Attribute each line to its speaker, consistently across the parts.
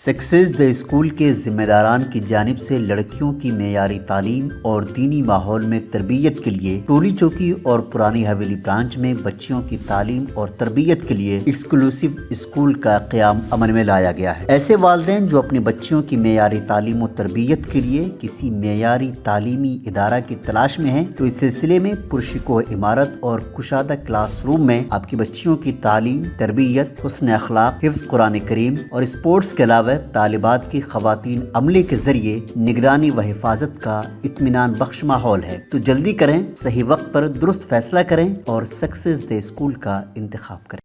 Speaker 1: Success the school के जिम्मेदारान की जानिब से लड़कियों की मेयारी तालीम और दीनी माहौल में तरबियत के लिए टोली चौकी और पुरानी हवेली ब्रांच में बच्चियों की तालीम और तरबियत के लिए एक्सक्लूसिव स्कूल का क़याम अमल में लाया गया है। ऐसे वालिदैन जो अपनी बच्चियों की मेयारी तालीम और तरबियत के लिए किसी मेयारी तालीमी इदारा की तलाश में हैं, तो इस सिलसिले में पुरशिको इमारत और कुशादा क्लासरूम में आपकी बच्चियों की तालीम, तरबियत, हुस्न अखलाक, हिफ्ज़ कुरान करीम और स्पोर्ट्स के अलावा तालिबात की खवातीन अमले के जरिए निगरानी व हिफाजत का इत्मीनान बख्श माहौल है। तो जल्दी करें, सही वक्त पर दुरुस्त फैसला करें और सक्सेस द स्कूल का इंतखाब करें।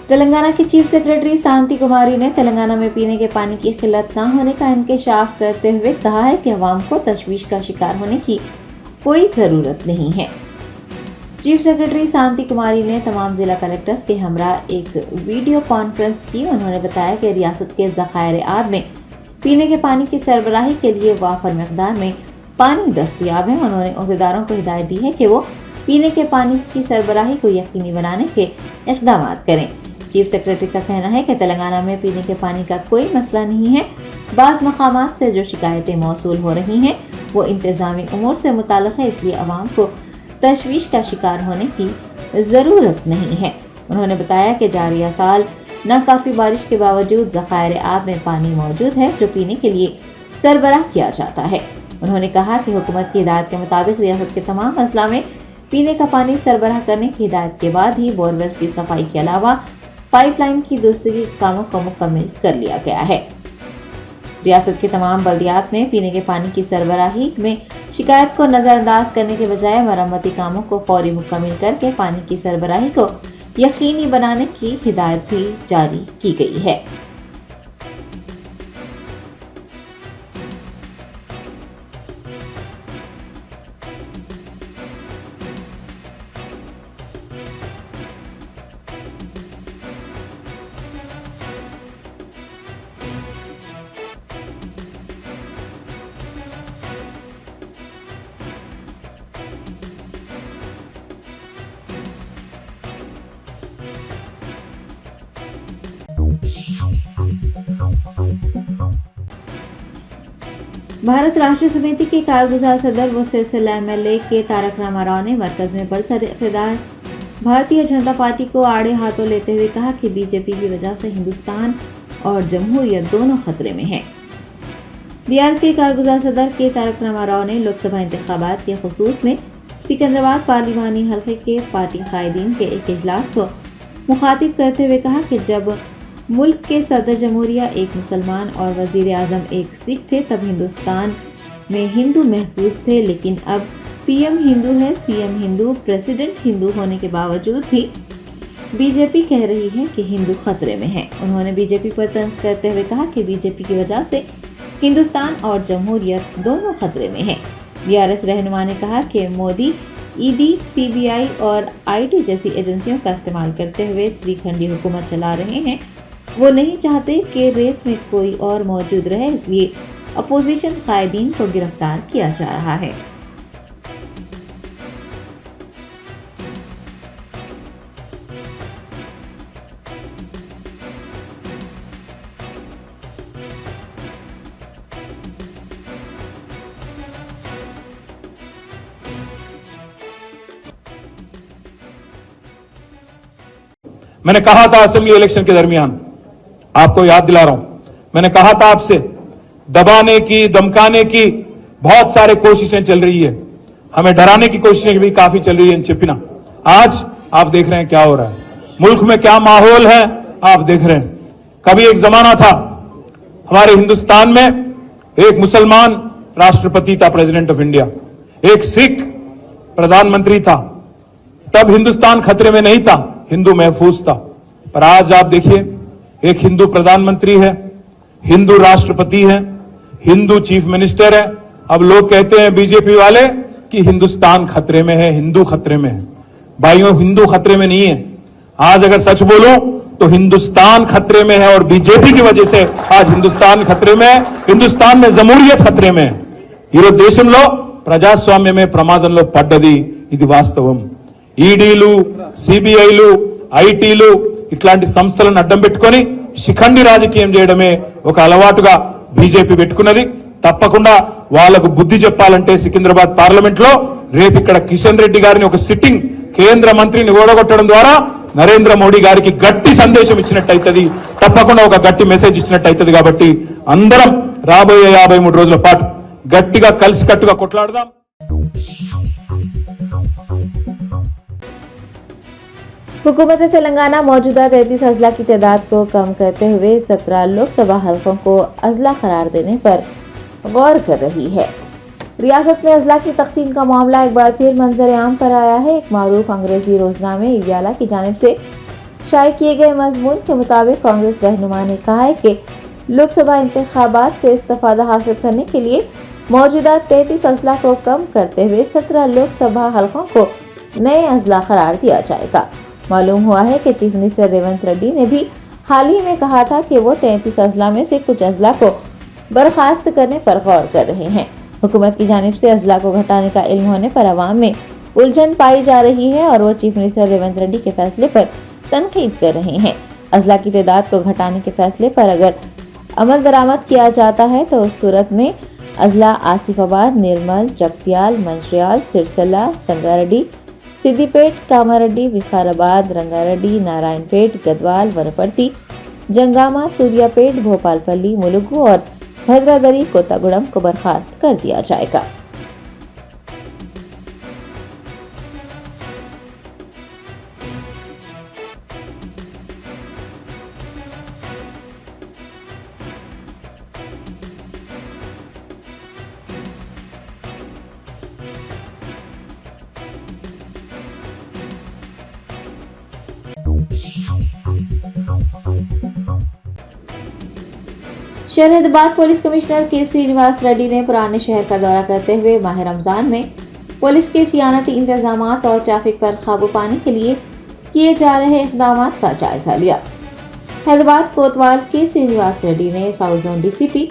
Speaker 2: तेलंगाना की चीफ सेक्रेटरी शांति कुमारी ने तेलंगाना में पीने के पानी की किल्लत न होने का इंकशाफ करते हुए कहा है कि अवाम को तशवीश का शिकार होने की कोई ज़रूरत नहीं है। चीफ सेक्रेटरी शांति कुमारी ने तमाम जिला कलेक्टर्स के हमरा एक वीडियो कॉन्फ्रेंस की। उन्होंने बताया कि रियासत के ज़खायर आब में पीने के पानी की सरबराही के लिए वाफर मकदार में पानी दस्तयाब है। उन्होंने अहदेदारों को हिदायत दी है कि वो पीने के पानी की सरबराही को यकीनी बनाने के इक़दाम करें। चीफ सेक्रेटरी का कहना है कि तेलंगाना में पीने के पानी का कोई मसला नहीं है। बाज़ मकामात से जो शिकायतें मौसूल हो रही हैं वो इंतज़ामी उमूर से मुताल्लिक़ है, इसलिए अवाम को तशवीश का शिकार होने की ज़रूरत नहीं है। उन्होंने बताया कि जारिया साल नाकाफ़ी बारिश के बावजूद ज़खायर आब में पानी मौजूद है जो पीने के लिए सरबराह किया जाता है। उन्होंने कहा कि हुकूमत की हिदायत के मुताबिक रियासत के तमाम अजला में पीने का पानी सरबराह करने की हिदायत के बाद ही बोरवेल्स की सफाई के अलावा पाइपलाइन की दुरुस्ती के कामों को मुकम्मल कर लिया गया है। रियासत के तमाम बल्दियात में पीने के पानी की सरबराही में शिकायत को नज़रअंदाज करने के बजाय मरम्मती कामों को फौरी मुकम्मल करके पानी की सरबराही को यकीनी बनाने की हिदायत भी जारी की गई है। भारत राष्ट्रीय समिति के कारगुजार सदर व सिलसिला MLA के तारक रामाराव ने मरकज में बरसर भारतीय जनता पार्टी को आड़े हाथों लेते हुए कहा कि बीजेपी की वजह से हिंदुस्तान और जमहूरियत दोनों खतरे में हैं। बिहार के कारगुजार सदर के तारक रामाराव ने लोकसभा इंतखाबात के खुसूस में सिकंदराबाद पार्लिमानी हल्के के पार्टी कायदीन के एक इजलास को मुखातिब करते हुए कहा कि जब मुल्क के सदर जमहूरिया एक मुसलमान और वजीर आजम एक सिख थे तब हिंदुस्तान में हिंदू महफूज थे, लेकिन अब PM हिंदू है, CM हिंदू, प्रेसिडेंट हिंदू होने के बावजूद भी बीजेपी कह रही है कि हिंदू खतरे में है। उन्होंने बीजेपी पर तंज करते हुए कहा कि बीजेपी की वजह से हिंदुस्तान और जमहूरियत दोनों खतरे में है। BRS रहनुमा ने कहा कि मोदी ED, CBI और IT जैसी एजेंसियों का इस्तेमाल करते हुए श्रीखंडी हुकूमत चला रहे हैं। वो नहीं चाहते कि रेस में कोई और मौजूद रहे, इसलिए अपोजिशन कायदीन को गिरफ्तार किया जा रहा है।
Speaker 3: मैंने कहा था असेंबली इलेक्शन के दरमियान, आपको याद दिला रहा हूं, मैंने कहा था आपसे दबाने की, धमकाने की बहुत सारे कोशिशें चल रही है, हमें डराने की कोशिशें भी काफी चल रही है। चिपिना आज आप देख रहे हैं क्या हो रहा है, मुल्क में क्या माहौल है आप देख रहे हैं। कभी एक जमाना था हमारे हिंदुस्तान में एक मुसलमान राष्ट्रपति था, प्रेसिडेंट ऑफ इंडिया, एक सिख प्रधानमंत्री था, तब हिंदुस्तान खतरे में नहीं था, हिंदू महफूज था। पर आज आप देखिए, एक हिंदू प्रधानमंत्री है, हिंदू राष्ट्रपति है, हिंदू चीफ मिनिस्टर है। अब लोग कहते हैं बीजेपी वाले कि हिंदुस्तान खतरे में है, हिंदू खतरे में है। भाइयों, हिंदू खतरे में नहीं है। आज अगर सच बोलो तो हिंदुस्तान खतरे में है और बीजेपी की वजह से आज हिंदुस्तान खतरे में है, हिंदुस्तान में जमहूरियत खतरे में है। ఈరోజు దేశంలో ప్రజాస్వామ్యమే ప్రమాదంలో పడ్డది, ఇది వాస్తవం। ఈడీలు, సిబిఐలు ఐటీలు ఇట్లాంటి సంస్థలను అడ్డం పెట్టుకొని శిఖండి రాజకీయం చేయడమే ఒక అలవాటుగా బీజేపీ పెట్టుకున్నది. తప్పకుండా వాళ్లకు బుద్ధి చెప్పాలంటే సికింద్రాబాద్ పార్లమెంట్ లో రేపు ఇక్కడ కిషన్ రెడ్డి గారిని ఒక సిట్టింగ్ కేంద్ర మంత్రిని ఓడగొట్టడం ద్వారా నరేంద్ర మోడీ గారికి గట్టి సందేశం ఇచ్చినట్టయితది, తప్పకుండా ఒక గట్టి మెసేజ్ ఇచ్చినట్టయితది. కాబట్టి అందరం రాబోయే 53 రోజుల పాటు గట్టిగా కలిసికట్టుగా కొట్లాడదాం.
Speaker 2: हुकूमत तेलंगाना मौजूदा 33 अजला की तादाद को कम करते हुए 17 लोकसभा हलकों को अजला करार देने पर गौर कर रही है। रियासत में अजला की तकसीम का मामला एक बार फिर मंजर आम पर आया है। एक मारूफ अंग्रेजी रोजनामे इव्याला की जानिब से शाये किए गए मजमून के मुताबिक कांग्रेस रहनुमा ने कहा है कि लोकसभा इंतखाबात से इस्तेफादा हासिल करने के लिए मौजूदा 33 अजला को कम करते हुए 17 लोकसभा हलकों को नए अजला करार दिया जाएगा। मालूम हुआ है कि चीफ मिनिस्टर रेवंत रेड्डी ने भी हाल ही में कहा था कि वो 33 अजला में से कुछ अजला को बर्खास्त करने पर गौर कर रहे हैं। हुकूमत की जानिब से अजला को घटाने का इल्म होने पर अवाम में उलझन पाई जा रही है और वो चीफ मिनिस्टर रेवंत रेड्डी के फैसले पर तनकीद कर रहे हैं। अजला की तादाद को घटाने के फैसले पर अगर अमल दरामद किया जाता है तो उस सूरत में अजला आसिफाबाद, निर्मल, जगतियाल, मंशरियाल, सिरसला, संगारेड्डी, सिद्दीपेट, कामारेड्डी, विकाराबाद, रंगारेड्डी, नारायणपेट, गदवाल, वनपर्ती, जंगामा, सूर्यापेट, भोपालपल्ली, मुलुगु और भद्रादरी, कोतागुड़म को बर्खास्त कर दिया जाएगा। शहर हैदराबाद पुलिस कमिश्नर के श्रीनिवास रेड्डी ने पुराने शहर का दौरा करते हुए माह रमजान में पुलिस के सियानती इंतजामात और ट्रैफिक पर काबू पाने के लिए किए जा रहे इक़दाम का जायजा लिया। हैदराबाद कोतवाल के श्रीनिवास रेड्डी ने south zone DCP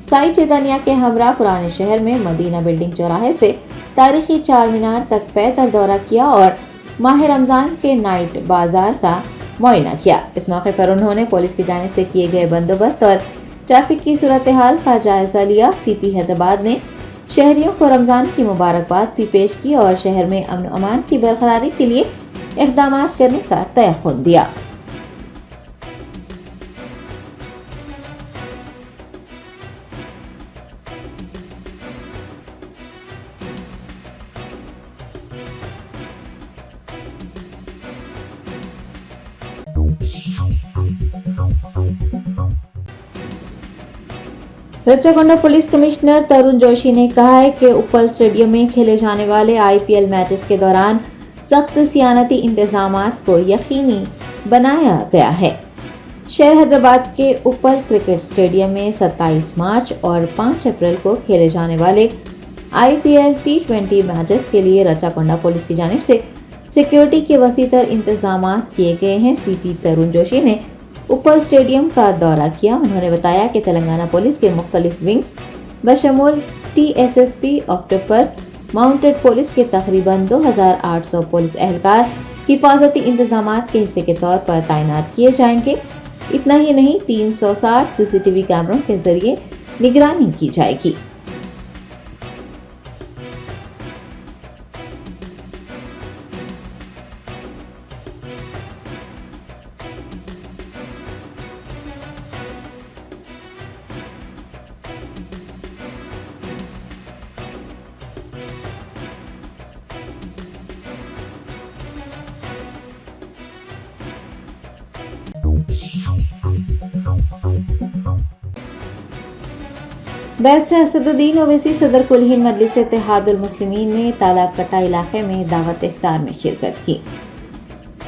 Speaker 2: Sai Chaitanya के हमरा पुराने शहर में मदीना बिल्डिंग चौराहे से तारीखी चार मीनार तक पैदल दौरा किया और माह रमजान के नाइट बाजार का मुआयना किया। इस मौके पर उन्होंने पुलिस की जानिब से किए गए बंदोबस्त और ट्रैफिक की सूरत हाल का जायजा लिया। सीपी हैदराबाद ने शहरियों को रमजान की मुबारकबाद भी पेश की और शहर में अमन अमान की बरकरारी के लिए इक़दाम करने का तयक़ुन दिया। रच्चाकोंडा पुलिस कमिश्नर तरुण जोशी ने कहा है कि उपल स्टेडियम में खेले जाने वाले आईपीएल मैचेस के दौरान सख्त सियानती इंतजामात को यकीनी बनाया गया है। शहर हैदराबाद के उपल क्रिकेट स्टेडियम में 27 मार्च और 5 अप्रैल को खेले जाने वाले आईपीएल T20 मैचेस के लिए रच्चाकोंडा पुलिस की जानिब से सिक्योरिटी के वसीतर इंतजामात किए गए हैं। सीपी तरुण जोशी ने उपल स्टेडियम का दौरा किया। उन्होंने बताया कि तेलंगाना पुलिस के मुख्तलिफ विंग्स बशमूल TSSP, ऑक्टोपस, माउंटेड पुलिस के तकरीबन 2800 पुलिस एहलकार हिफाजती इंतजामात के हिस्से के तौर पर तैनात किए जाएंगे। इतना ही नहीं 360 CCTV कैमरों के जरिए निगरानी की जाएगी। बैरिस्टर असदुद्दीन ओवैसी सदर कुल हिंद मजलिस इत्तेहादुल मुस्लिमीन ने तालाब कटा इलाके में दावत इफ्तार में शिरकत की।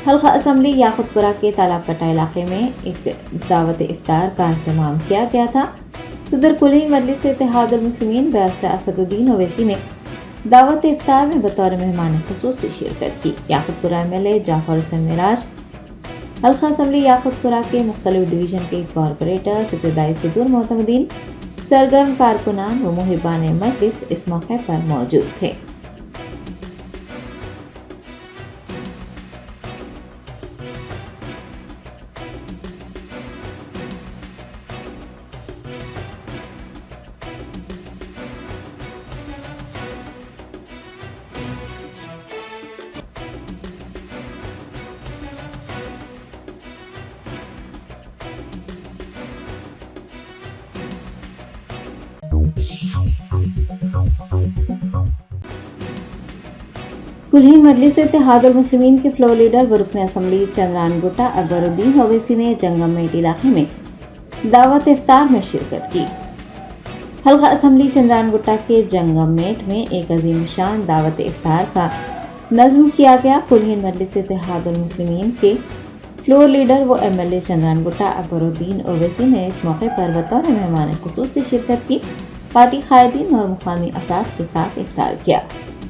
Speaker 2: हल्का असम्बली याकुतपुरा के तालाब कटा इलाके में एक दावत इफ्तार का अहतमाम किया गया था। सदर कुल हिंद मजलिस इत्तेहादुल मुस्लिमीन बैरिस्टर असदुद्दीन ओवैसी ने दावत इफ्तार में बतौर मेहमान खुसूसी शिरकत की। याकुतपुरा MLA जाफर हुसैन मिराज, हल्का असम्बली याकुतपुरा के मुख्तलिफ डिवीजन के कॉरपोरेटर, इब्तदाई सदूर मोहतमदीन, सरगर्म कारकुनान व मुहिबान मजलिस इस मौके पर मौजूद थे। कुल्हीन मजलिस इत्तेहादुल मुस्लिमीन के फ्लोर लीडर व रुकन असम्बली चंद्रान गुट्टा अकबरुद्दीन ओवैसी ने जंगम मेट इलाके में दावत इफ्तार में शिरकत की। हल्का असम्बली चंद्रान गुट्टा के जंगम मेट में एक अजीम शान दावत इफ्तार का नज्म किया गया। कुल्हीन मजलिस इत्तेहादुल मुस्लिमीन के फ्लोर लीडर व MLA चंद्रान गुट्टा अकबरुद्दीन ओवैसी ने इस मौके पर बतौर मेहमान खुसूसी शिरकत की। पार्टी कायदीन और मुकामी अफराद के साथ इफ्तार किया।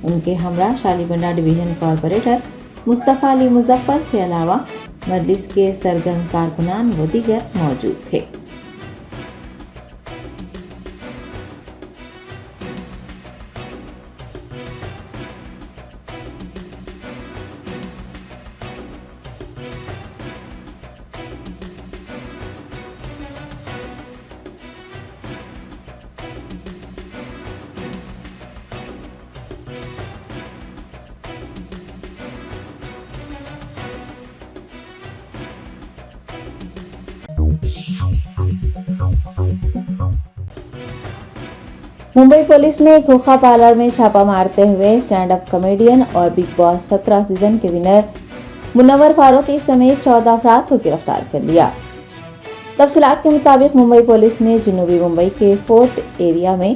Speaker 2: उनके हमरा शालीबंडा डिवीजन कॉरपोरेटर मुस्तफ़ा अली मुजफ्फर के अलावा मजलिस के सरगर्म कारकुनान व दीगर मौजूद थे। मुंबई पुलिस ने एक हुक्का पार्लर में छापा मारते हुए स्टैंड अप कॉमेडियन और बिग बॉस 17 सीजन के विनर मुनव्वर फारूकी समेत 14 अफराद को गिरफ्तार कर लिया। तफसीलात के मुताबिक मुंबई पुलिस ने जुनूबी मुंबई के फोर्ट एरिया में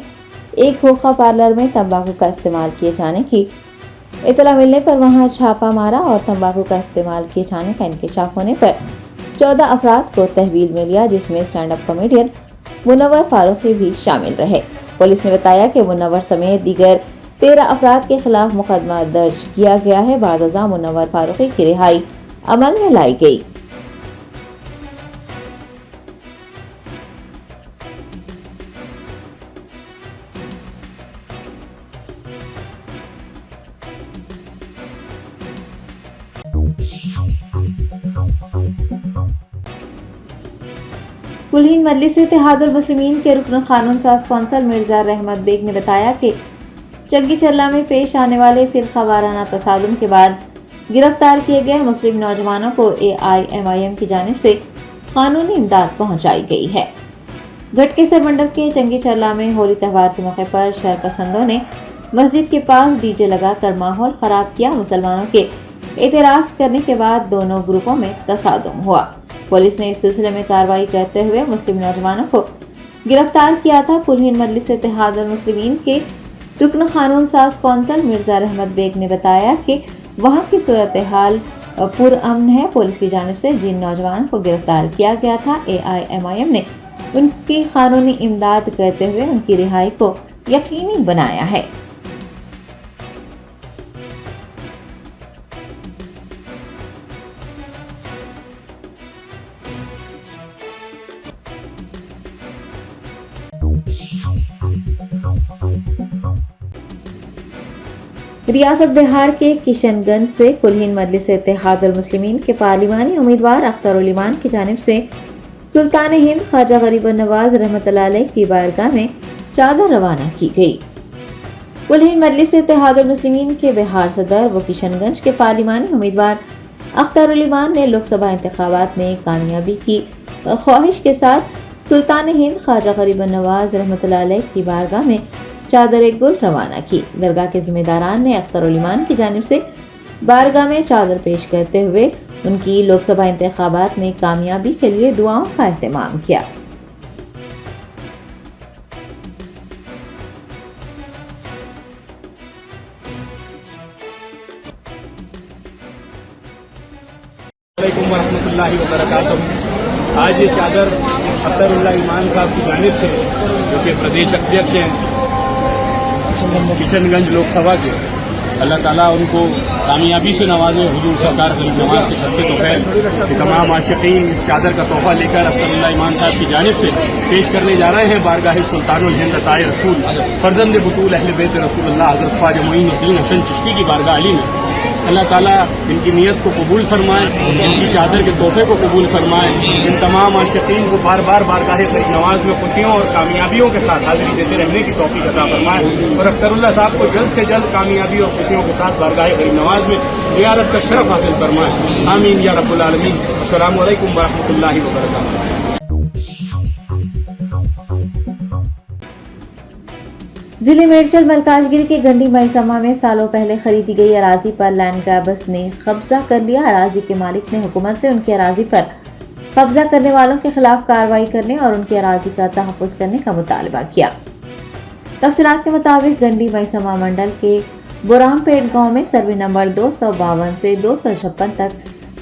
Speaker 2: एक हुक्का पार्लर में तंबाकू का इस्तेमाल किए जाने की इतला मिलने पर वहां छापा मारा और तंबाकू का इस्तेमाल किए जाने का इंकशाफ होने पर 14 अफराद को तहवील में लिया, जिसमें stand up comedian Munawar Faruqui भी शामिल रहे। पुलिस ने बताया कि मुनव्वर समेत दीगर 13 अफराद के खिलाफ मुकदमा दर्ज किया गया है। बादअज़ा मुनव्वर फारूकी की रिहाई अमल में लाई गई। कुल्हीन मजलिस इत्तेहादुल मुस्लिमीन के रुकन कानून साज कौंसल मिर्जा रहमत बेग ने बताया कि चंगी चल्ला में पेश आने वाले फिरका वाराना तसादुम के बाद गिरफ्तार किए गए मुस्लिम नौजवानों को AIMIM की जानिब से कानूनी इमदाद पहुंचाई गई है। घटकेसर मंडल के चंगी चल्ला में होली त्यौहार के मौके पर शरपसंदों ने मस्जिद के पास DJ लगाकर माहौल खराब किया। मुसलमानों के एतराज करने के बाद दोनों ग्रुपों में तसादुम हुआ। पुलिस ने इस सिलसिले में कार्रवाई करते हुए मुस्लिम नौजवानों को गिरफ्तार किया था। कुल्हीन मजलिस इत्तेहादुल मुस्लिमीन के रुकन कानून साज कौंसल मिर्जा रहमत बेग ने बताया कि वहां की सूरत हाल पुरअमन है। पुलिस की जानिब से जिन नौजवानों को गिरफ्तार किया गया था, AIMIM ने उनकी कानूनी इमदाद करते हुए उनकी रिहाई को यकीनी बनाया है। रियासत बिहार के किशनगंज से कुल्हीन मजलिस इत्तेहादुल मुस्लिमीन के पार्लिमानी उम्मीदवार अख्तरुल ईमान की जानिब से सुल्तान हिंद ख्वाजा गरीबन नवाज रहमतुल्लाह अलैह की बारगाह में चादर रवाना की गई। कुल्हीन मजलिस इत्तेहादुल मुस्लिमीन के बिहार सदर व किशनगंज के पार्लिमानी उम्मीदवार अख्तरुल ईमान ने लोकसभा इंतखाबात में कामयाबी की ख्वाहिश के साथ सुल्तान हिंद ख्वाजा गरीबन नवाज रहमतुल्लाह अलैह की बारगाह में चादर गुल रवाना की। दरगाह के जिम्मेदारान ने अख्तरुल ईमान की जानिब से बारगाह में चादर पेश करते हुए उनकी लोकसभा इंतखाबात में कामयाबी के लिए दुआओं का एहतमाम किया।
Speaker 4: अस्सलामुअलैकुम वरहमतुल्लाहि वबरकातुहू। आज ये चादर अख्तरुल ईमान साहब की जानिब से, जो कि प्रदेश अध्यक्ष हैं किशनगंज लोकसभा के, अल्लाह ताला उनको कामयाबी से नवाजे। हुजूर सरकार गरीब नवाज के छत्ते तोहफे कि तमाम आशिकीन इस चादर का तोहफा लेकर अख्तरुल ईमान साहब की जानिब से पेश करने जा रहे हैं बारगाह सुल्तानुल हिंद अताए रसूल फर्जंद बुतूल अहले बैत रसूलुल्लाह हज़रत ख्वाजा मोइनुद्दीन हसन चिश्ती की बारगाह अली में अल्लाह ताला इनकी नीयत को कबूल फरमाए, इनकी चादर के तोहफे को कबूल फरमाए। इन तमाम आशिकीन को बार बार बारगाह गरीब नवाज में खुशियों और कामयाबियों के साथ हाजिरी देते रहने की तौफीक अता फरमाए और अख्तरुल्लाह साहब को जल्द से जल्द कामयाबी और खुशियों के साथ बारगाह गरीब नवाज में ज़ियारत का शरफ हासिल फरमाए। आमीन या रब्बुल आलमीन। अस्सलामु अलैकुम वरहमतुल्लाहि वबरकातुहू।
Speaker 2: जिले मेरचल मलकाजगिरी के गंडी मैसमा में सालों पहले खरीदी गई अराजी पर लैंड ग्रैबर्स ने कब्जा कर लिया। अराजी के मालिक ने हुकूमत से उनकी अराजी पर कब्जा करने वालों के खिलाफ कार्रवाई करने और उनकी अराजी का तहफ़्फ़ुज़ करने का मुतालबा किया। तफसीलात के मुताबिक गंडी मैसमा मंडल के बुरामपेट गांव में सर्वे नंबर 252 से 256 तक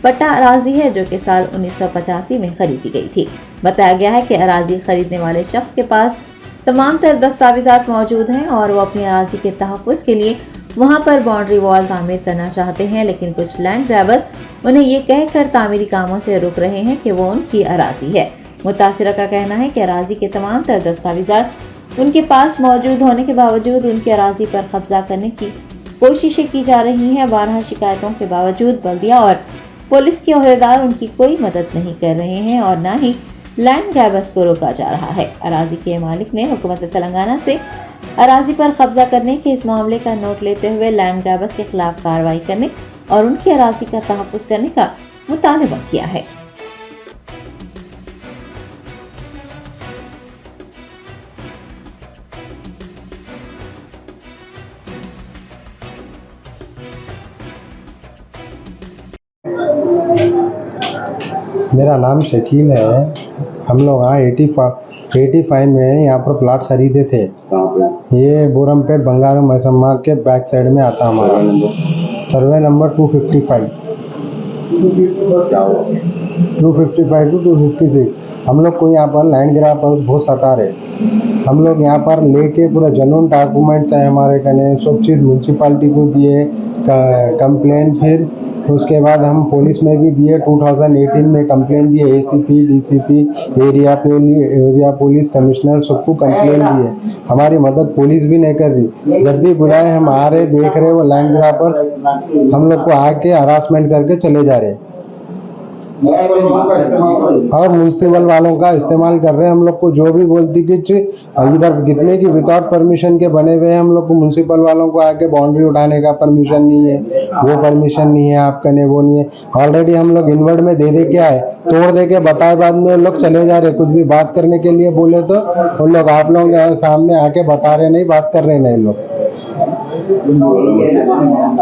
Speaker 2: पट्टा अराजी है, जो कि साल 1985 में खरीदी गई थी। बताया गया है कि अराजी खरीदने वाले शख्स के पास तमाम तर दस्तावेजात मौजूद हैं और वो अपनी अराजी के तहफ़्फ़ुज़ के लिए वहां पर बाउंड्री वॉल तामीर करना चाहते हैं, लेकिन कुछ लैंड ग्रैबर्स उन्हें ये कहकर तामीरी कामों से रोक रहे हैं कि वो उनकी अराजी है। मुतासिरा का कहना है कि अराजी के तमाम तर दस्तावेजात उनके पास मौजूद होने के बावजूद उनकी अराजी पर कब्जा करने की कोशिशें की जा रही हैं। 12 शिकायतों के बावजूद बल्दिया और पुलिस के ओहदेदार उनकी कोई मदद नहीं कर रहे हैं और न ही लैंड ग्रैबर्स को रोका जा रहा है। अराजी के मालिक ने हुकूमत तेलंगाना से अराजी पर कब्जा करने के इस मामले का नोट लेते हुए लैंड ग्रैबर्स के खिलाफ कार्रवाई करने और उनकी अराजी का तहफ़्फ़ुज़ करने का मुतालबा किया है।
Speaker 5: मेरा नाम शकील है। हम लोग यहाँ 85 में यहाँ पर प्लाट खरीदे थे। ये बोरमपेट बंगारू मैसमा के बैक साइड में आता हमारा सर्वे नंबर 255 टू 256। हम लोग को यहाँ पर लैंड ग्रैबर्स बहुत सता रहे। हम लोग यहाँ पर लेके पूरा जनून डॉक्यूमेंट्स है हमारे कने, सब चीज़ म्यूनसिपालिटी को दिए कंप्लेन, फिर उसके बाद हम पुलिस में भी दिए। 2018 में कंप्लेन दिए, ACP, DCP, area police commissioner सबको कंप्लेन दिए। हमारी मदद पुलिस भी नहीं कर रही। जब भी बुलाए हम आ रहे, देख रहे वो लैंड ग्रैबर्स हम लोग को आके हरासमेंट करके चले जा रहे और म्यूनसिपल वालों का इस्तेमाल कर रहे हैं। हम लोग को जो भी बोलती कि इधर कितने की विदाउट परमिशन के बने हुए हैं, हम लोग को म्यूनसिपल वालों को आके बाउंड्री उठाने का परमिशन नहीं है, वो परमिशन नहीं है आपका, ने वो नहीं है। ऑलरेडी हम लोग इनवर्ड में दे के आए, तोड़ दे के बताए, बाद में लोग चले जा रहे। कुछ भी बात करने के लिए बोले तो उन लोग आप लोग सामने आके बता रहे नहीं, बात कर रहे नहीं लोग।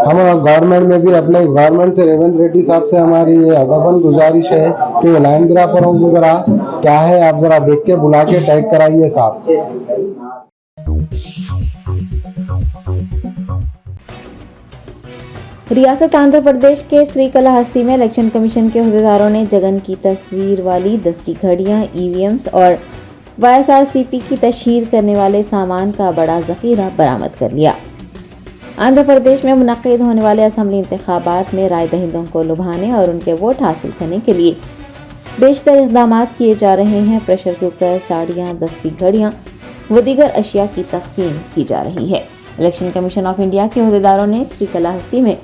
Speaker 5: हम गवर्नमेंट में भी अपने गवर्नमेंट से रेवंत रेड्डी साहब से हमारी ये अदबन गुजारिश है कि लैंड ग्रैबरों को जरा क्या है आप जरा देख के बुला के टाइट कराइए साहब।
Speaker 2: रियासत आंध्र प्रदेश के श्रीकालाहस्ती में इलेक्शन कमीशन के ओहदेदारों ने जगन की तस्वीर वाली दस्ती घड़ियां, EVMs और YSRCP की तशहीर करने वाले सामान का बड़ा जखीरा बरामद कर लिया। आंध्र प्रदेश में मुनक्किद होने वाले असेंबली इंतखाबात में राय दहिंदों को लुभाने और उनके वोट हासिल करने के लिए बेशतर इक़दाम किए जा रहे हैं। प्रेशर कुकर, साड़ियाँ, दस्ती घड़ियाँ व दीगर अशिया की तकसीम की जा रही है। इलेक्शन कमीशन ऑफ इंडिया के ओहदेदारों ने श्रीकालाहस्ती में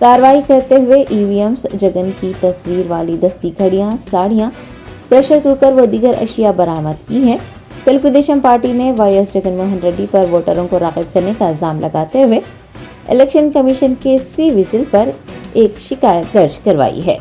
Speaker 2: कार्रवाई करते हुए EVMs, जगन की तस्वीर वाली दस्ती घड़ियाँ, साड़ियाँ, प्रेशर कुकर व दीगर अशिया बरामद की है। तेलुगु देशम पार्टी ने YS जगनमोहन रेड्डी पर वोटरों को राग़िब करने का इल्ज़ाम लगाते हुए इलेक्शन कमीशन के सी विजिल पर एक शिकायत दर्ज करवाई है।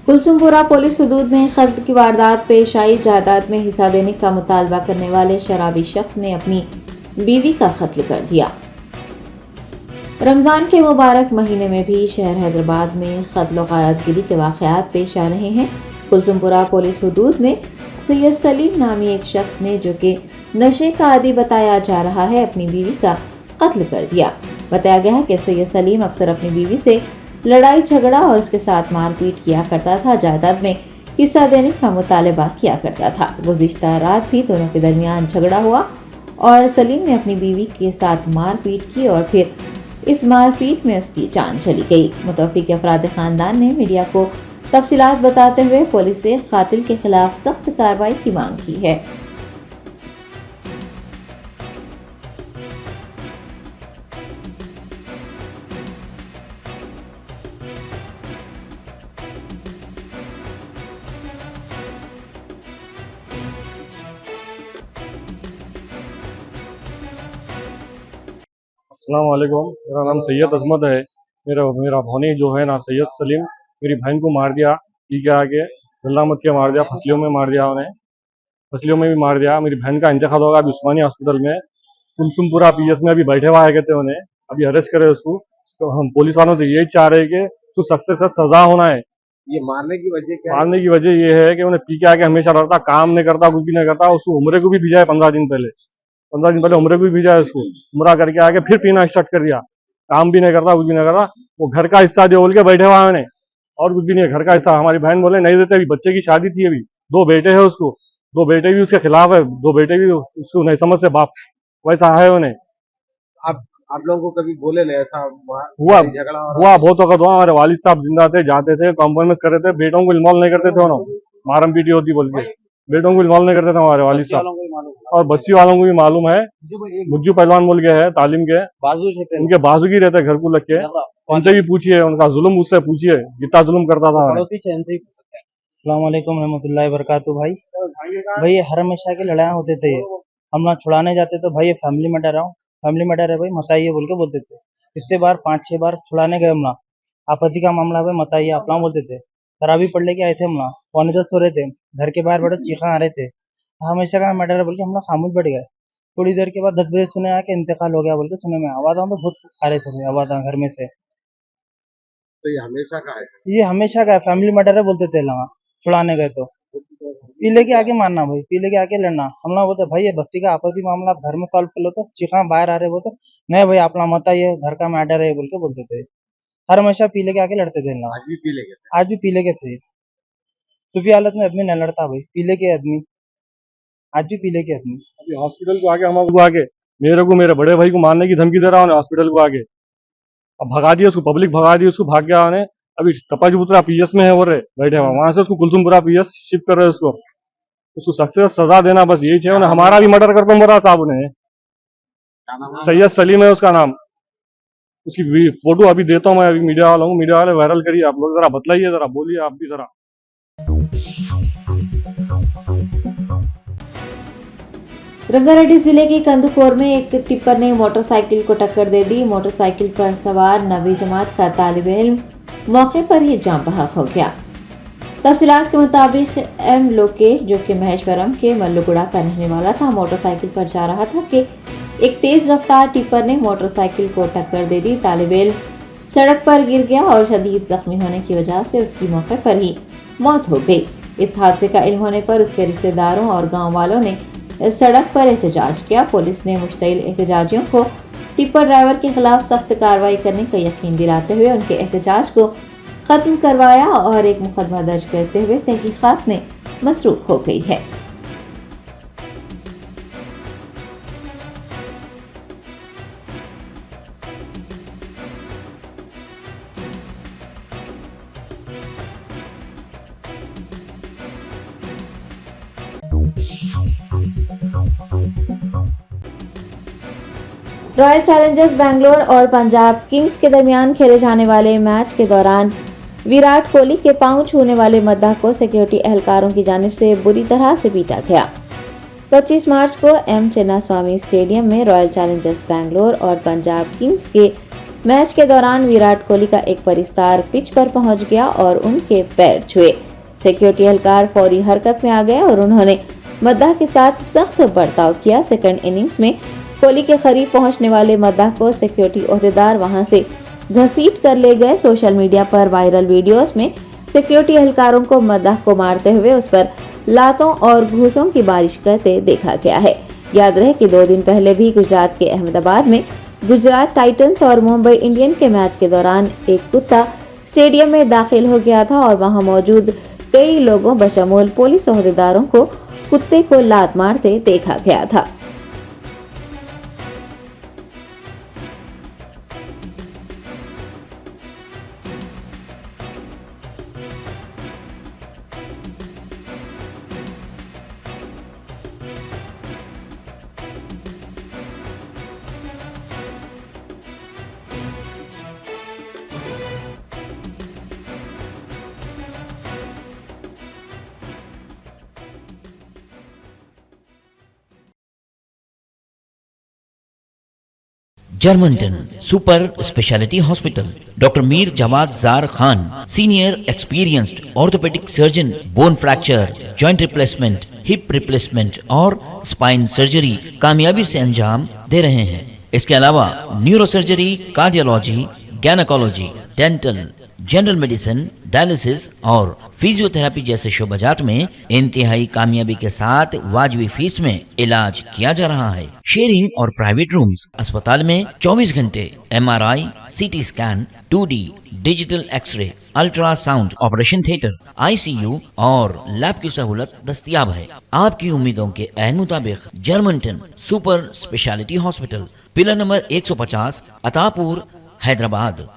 Speaker 2: कुलसुमपुरा पुलिस हुदूद में कत्ल की वारदात पेश आई। जायदाद में हिस्सा देने का मुतालबा करने वाले शराबी शख्स ने अपनी बीवी का कत्ल कर दिया। रमजान के मुबारक महीने में भी शहर हैदराबाद में कत्ल व गारतगिरी के वाक़यात पेश आ रहे हैं। कुलसुमपुरा पुलिस हुदूद में सैयद सलीम नामी एक शख्स ने, जो कि नशे का आदी बताया जा रहा है, अपनी बीवी का कत्ल कर दिया। बताया गया है कि सैयद सलीम अक्सर अपनी बीवी से लड़ाई झगड़ा और उसके साथ मारपीट किया करता था। जायदाद में हिस्सा देने का मुतालबा किया करता था। गुज़िश्ता रात भी दोनों के दरमियान झगड़ा हुआ और सलीम ने अपनी बीवी के साथ मारपीट की और फिर इस मारपीट में उसकी जान चली गई। मुतवफ़्फ़ी के अफराद ख़ानदान ने मीडिया को तफसीलात बताते हुए पुलिस से कातिल के खिलाफ सख्त कार्रवाई की मांग की है।
Speaker 6: अस्सलाम वालेकुम। मेरा नाम सैयद अजमत है। मेरा भौनी जो है ना सैयद सलीम, मेरी बहन को मार दिया, पी के आके गल्ला मत के मार दिया, फसलियों में मार दिया उन्हें, फसलियों में भी मार दिया। मेरी बहन का इंतकाल होगा अभी उस्मानिया हॉस्पिटल में, कुलसुमपुरा पीएस में अभी बैठे हुआ है कहते उन्हें, अभी अरेस्ट करे उसको। तो हम पुलिस वालों से यही चाह रहे हैं कि उसको सख्त से सख्त सजा होना है।
Speaker 5: ये मारने की वजह क्या है?
Speaker 6: मारने की वजह ये है कि उन्हें पी के आके हमेशा रहता, काम नहीं करता, कुछ भी नहीं करता। उसको उम्र को भी भेजा है 15 दिन पहले, 15 दिन पहले उम्र को भी भेजा है उसको। उम्र करके आके फिर पीना स्टार्ट कर दिया, काम भी नहीं करता, कुछ भी नहीं करता। वो घर का हिस्सा दे बोल के बैठे हुआ है, और कुछ भी नहीं है। घर का हिस्सा हमारी बहन बोले नहीं देते, अभी बच्चे की शादी थी, अभी 2 बेटे हैं उसको, 2 बेटे भी उसके खिलाफ है, 2 बेटे भी उसको नहीं समझ से बाप वैसा है उन्हें।
Speaker 5: आप लोगों को कभी बोले नहीं ऐसा झगड़ा
Speaker 6: हुआ बहुत वक्त हुआ। हमारे वालिद साहब जिंदा थे, जाते थे, कॉम्प्रोमाइज कर रहे थे, बेटों को इन्वॉल्व नहीं करते थे उन्होंने, मारम पीटी होती बोल के बेटों को इन्वॉल्व नहीं करते थे हमारे वालिद साहब। और बच्ची वालों को भी मालूम है, मुज्जू पहलवान बोल के है तालीम के, उनके बाजू की रहते घर को लग के, उनसे भी पूछिए, उनका जुल्म उससे पूछिए, कितना जुल्म करता था।
Speaker 7: अस्सलाम वालेकुम रहमतुल्लाहि वबरकातुहू। भाई हर हमेशा के लड़ाई होते थे, हम ना छुड़ाने जाते तो भाई ये फैमिली मैटर है भाई, मत आइए बोल के बोलते थे। इससे बार 5-6 बार छुड़ाने गए हमला, आपत्ति का मामला भाई मत आइए अपना बोलते थे। तरावी पढ़ लेके आए थे हमला, 9:45 हो रहे थे, घर के बाहर बड़े चीखा आ रहे थे, हमेशा का मैटर है बोल के हम लोग खामोश बैठ गए। थोड़ी देर के बाद 10 बजे सुने आके इंतकाल हो गया बोल के सुने में आवाज तो बहुत आ रहे थे आवाज घर में से।
Speaker 5: तो ये हमेशा का है?
Speaker 7: ये हमेशा का फैमिली मैटर है बोलते थे लगा, छुड़ाने गए तो पीले के आगे मारना भाई, पीले के आगे लड़ना। हम लोग बोलते भाई ये बस्ती का आपसी मामला आप घर में सॉल्व कर लो, तो चिखा बाहर आ रहे वो तो नहीं भाई अपना मत आइए, घर का मैटर है बोल के बोलते थे। हर हमेशा पीले के आगे लड़ते थे लोग।
Speaker 5: आज भी पी लेंगे?
Speaker 7: आज भी पीले के थे। सूफी हालत में आदमी नहीं लड़ता भाई, पीले के आदमी आज भी पीले के आदमी।
Speaker 6: अभी हॉस्पिटल को आगे, हम आगे मेरे को मेरे बड़े भाई को मारने की धमकी दे रहा हूँ हॉस्पिटल को आगे। अब भगा दिया उसको, पब्लिक भगा दी उसको, भाग गया उन्हें। अभी तपाजपुरा पीएस में है वो रहे बैठे हुआ, वहां से उसको कुलसुमपुरा पीएस शिफ्ट कर रहे हैं उसको सख्त से सजा देना, बस यही चाहिए उन्हें। हमारा भी मर्डर कर दो बोला साहब उन्हें। सैयद सलीम है उसका नाम, उसकी फोटो अभी देता हूँ मैं अभी मीडिया वालों को, मीडिया वाले वायरल करिए आप लोग, जरा बतलाइए, जरा बोलिए आप भी जरा।
Speaker 2: रंगारेड्डी जिले के कंदुकोर में एक टिप्पर ने मोटरसाइकिल को टक्कर दे दी। मोटरसाइकिल पर सवार 9वीं जमात का तालिब इल्म मौके पर ही जान बहक हो गया। तफसीलात के मुताबिक एम लोकेश, जो कि महेश्वरम के मल्लुगुड़ा का रहने वाला था, मोटरसाइकिल पर जा रहा था कि एक तेज रफ्तार टिप्पर ने मोटरसाइकिल को टक्कर दे दी। तालिब इल्म सड़क पर गिर गया और शदीद जख्मी होने की वजह से उसकी मौके पर ही मौत हो गई। इस हादसे का इल्म होने पर उसके रिश्तेदारों और गाँव वालों ने सड़क पर एहतजाज किया। पुलिस ने मुश्तिल एहतजाजियों को टिप्पर ड्राइवर के खिलाफ सख्त कार्रवाई करने का यकीन दिलाते हुए उनके एहतजाज को खत्म करवाया और एक मुकदमा दर्ज करते हुए तहकीकात में मसरूफ हो गई है। रॉयल चैलेंजर्स बैंगलोर और पंजाब किंग्स के दरमियान खेले जाने वाले मैच के दौरान विराट कोहली के पांव छूने वाले मद्दाह को सिक्योरिटी एहलकारों की जानिब से बुरी तरह से पीटा गया। 25 मार्च को एम चिन्नास्वामी स्टेडियम में रॉयल चैलेंजर्स बैंगलोर और पंजाब किंग्स के मैच के दौरान विराट कोहली का एक परिस्तार पिच पर पहुंच गया और उनके पैर छुए। सिक्योरिटी एहलकार फौरी हरकत में आ गए और उन्होंने मद्दाह के साथ सख्त बर्ताव किया। सेकंड इनिंग्स में कोहली के करीब पहुंचने वाले मद्दाह को सिक्योरिटी ओहदेदार वहां से घसीट कर ले गए। सोशल मीडिया पर वायरल वीडियोस में सिक्योरिटी एहलकारों को मद्दाह को मारते हुए उस पर लातों और घूसों की बारिश करते देखा गया है। याद रहे कि 2 दिन पहले भी गुजरात के अहमदाबाद में गुजरात टाइटंस और मुंबई इंडियन के मैच के दौरान एक कुत्ता स्टेडियम में दाखिल हो गया था और वहां मौजूद कई लोगों बशमूल पुलिस ओहदेदारों को कुत्ते को लात मारते देखा गया था।
Speaker 8: Germanton super speciality hospital, doctor Mir Jawad Zar Khan, senior experienced orthopaedic surgeon, bone fracture, joint replacement, hip replacement और स्पाइन सर्जरी कामयाबी से अंजाम दे रहे हैं। इसके अलावा neuro surgery, cardiology, gynaecology, dental, general medicine, dialysis और फिजियोथेरेपी जैसे शोबाजात में इंतहाई कामयाबी के साथ वाजिबी फीस में इलाज किया जा रहा है। शेयरिंग और प्राइवेट रूम्स, अस्पताल में 24 घंटे MRI, CT scan, 2D digital x-ray, ultrasound, operation theatre, ICU और लैब की सहूलत दस्तयाब है। आपकी उम्मीदों के ऐन मुताबिक Germanten super speciality hospital, pillar number 150, Attapur, Hyderabad.